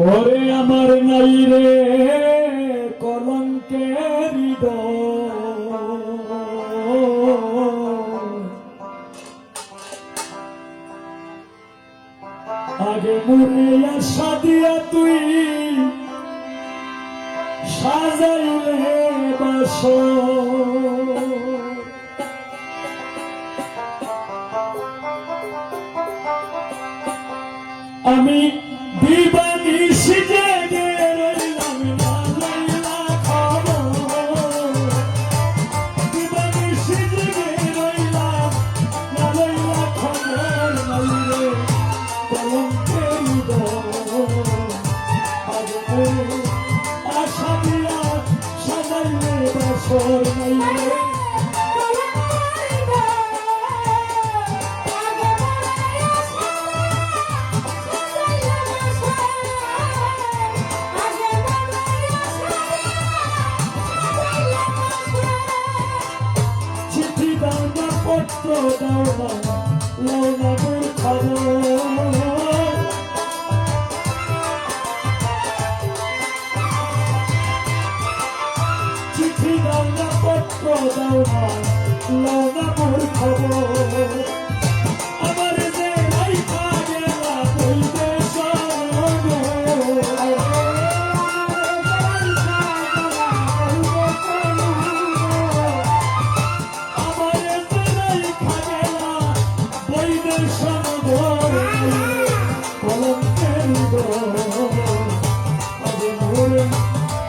ওরে আমার নাই রে কলঙ্কের আগে মনে আশা দিয়া তুই সাজাইলে বাসর আমি দিবানিশি জেগে রইলাম না লইলা খবর দিবানিশি জেগে রইলাম না লইলা খবর নাইরে কলঙ্কের আগে আশা দিয়া সাজাইলে বাসর নাইরে পত্র দাও না লও না মোর খবর চিঠি দাও না পত্র দাও না লও না মোর খবর আমার যে রাইখা গেলা বইতে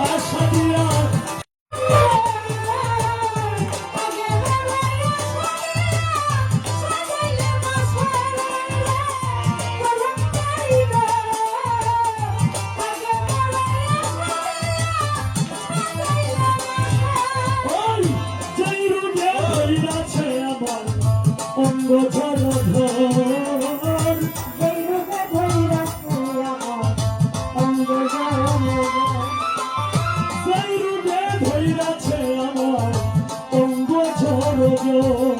আশা দিয়া অঙ্গ ঝরঝর রূপে ধৈরাছে আমার অঙ্গ ঝরঝর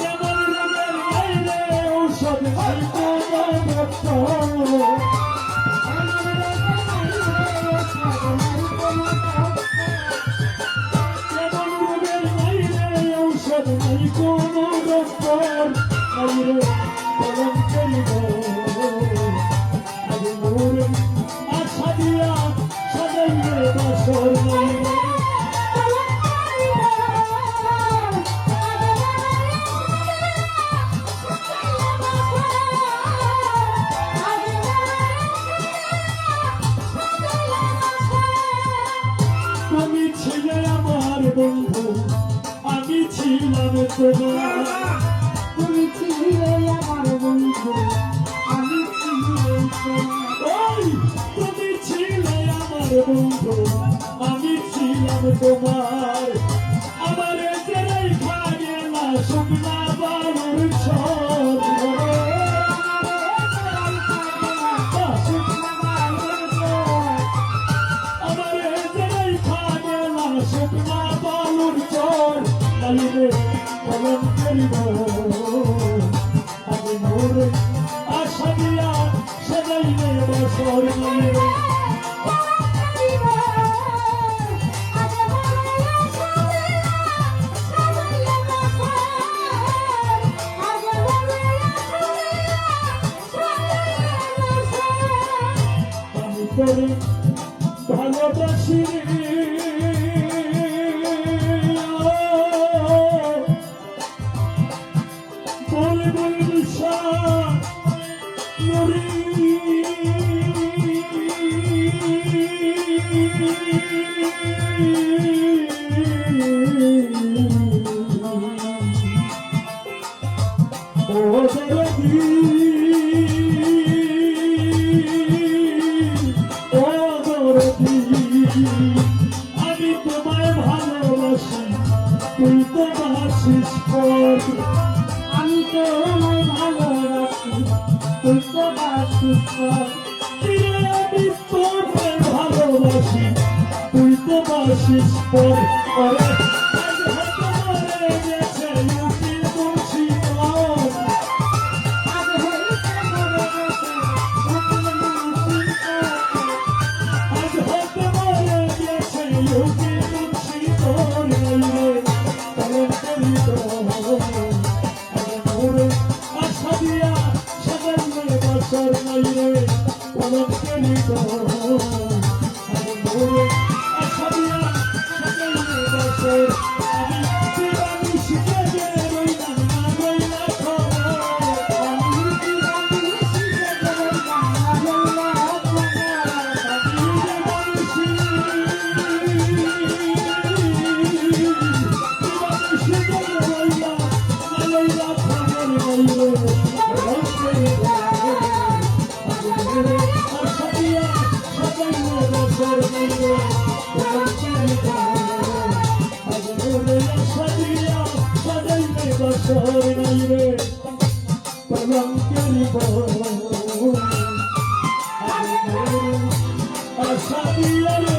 এমন রূপের বাইরে ঔষধ নাই কোনো ডক্টর এমন রূপের বাইরে ঔষধ নাই কোনো ডক্টর নাইরে কলঙ্কের আগে মোর আশা দিয়া সাজাইলে বাসর নাইরে তুমি ছিলে আমার বন্ধু আমি ছিলাম তোমার তুমি ছিলে আমার বন্ধু আমি ছিলাম তোমার তুমি ছিলে আমার বন্ধু আমি ছিলাম তোমার আমার যে রেখা গেলা শুকনা বালুর ছর আমার যে রেখা গেলা শুকনা বালুর চর নাইরে কলঙ্কের আগে মোর আশা দিয়া সাজাইলে বাসর নাইরে আমি তোরে ভালোবাসি বলে বলে দিশা মরি ও জগদী ও দরদী আমি তোমায় ভালোবাসি তুই তো বাসিস পর আমি তোমায় ভালোবাসি তুই তো বাসিস আমি তোমায় ভালোবাসি তুই তো বাসিস পর গেছে বছর নাই রে কলঙ্কেরি মোরে আশা দিয়া সাজাইলে বছর আমি দিবানি শিখে যে রইলাম না রইলা খবর আমি দিবানি শিখে রইলাম না রইলা খবর আমি দিবানি শিখে রইলাম না রইলা খবর নাই রে কলঙ্কেরি আশা দিয়া সাজাইলে বছর নাই রে কলঙ্কেরি বছর নাই রে কলঙ্কেরি আশা দিয়া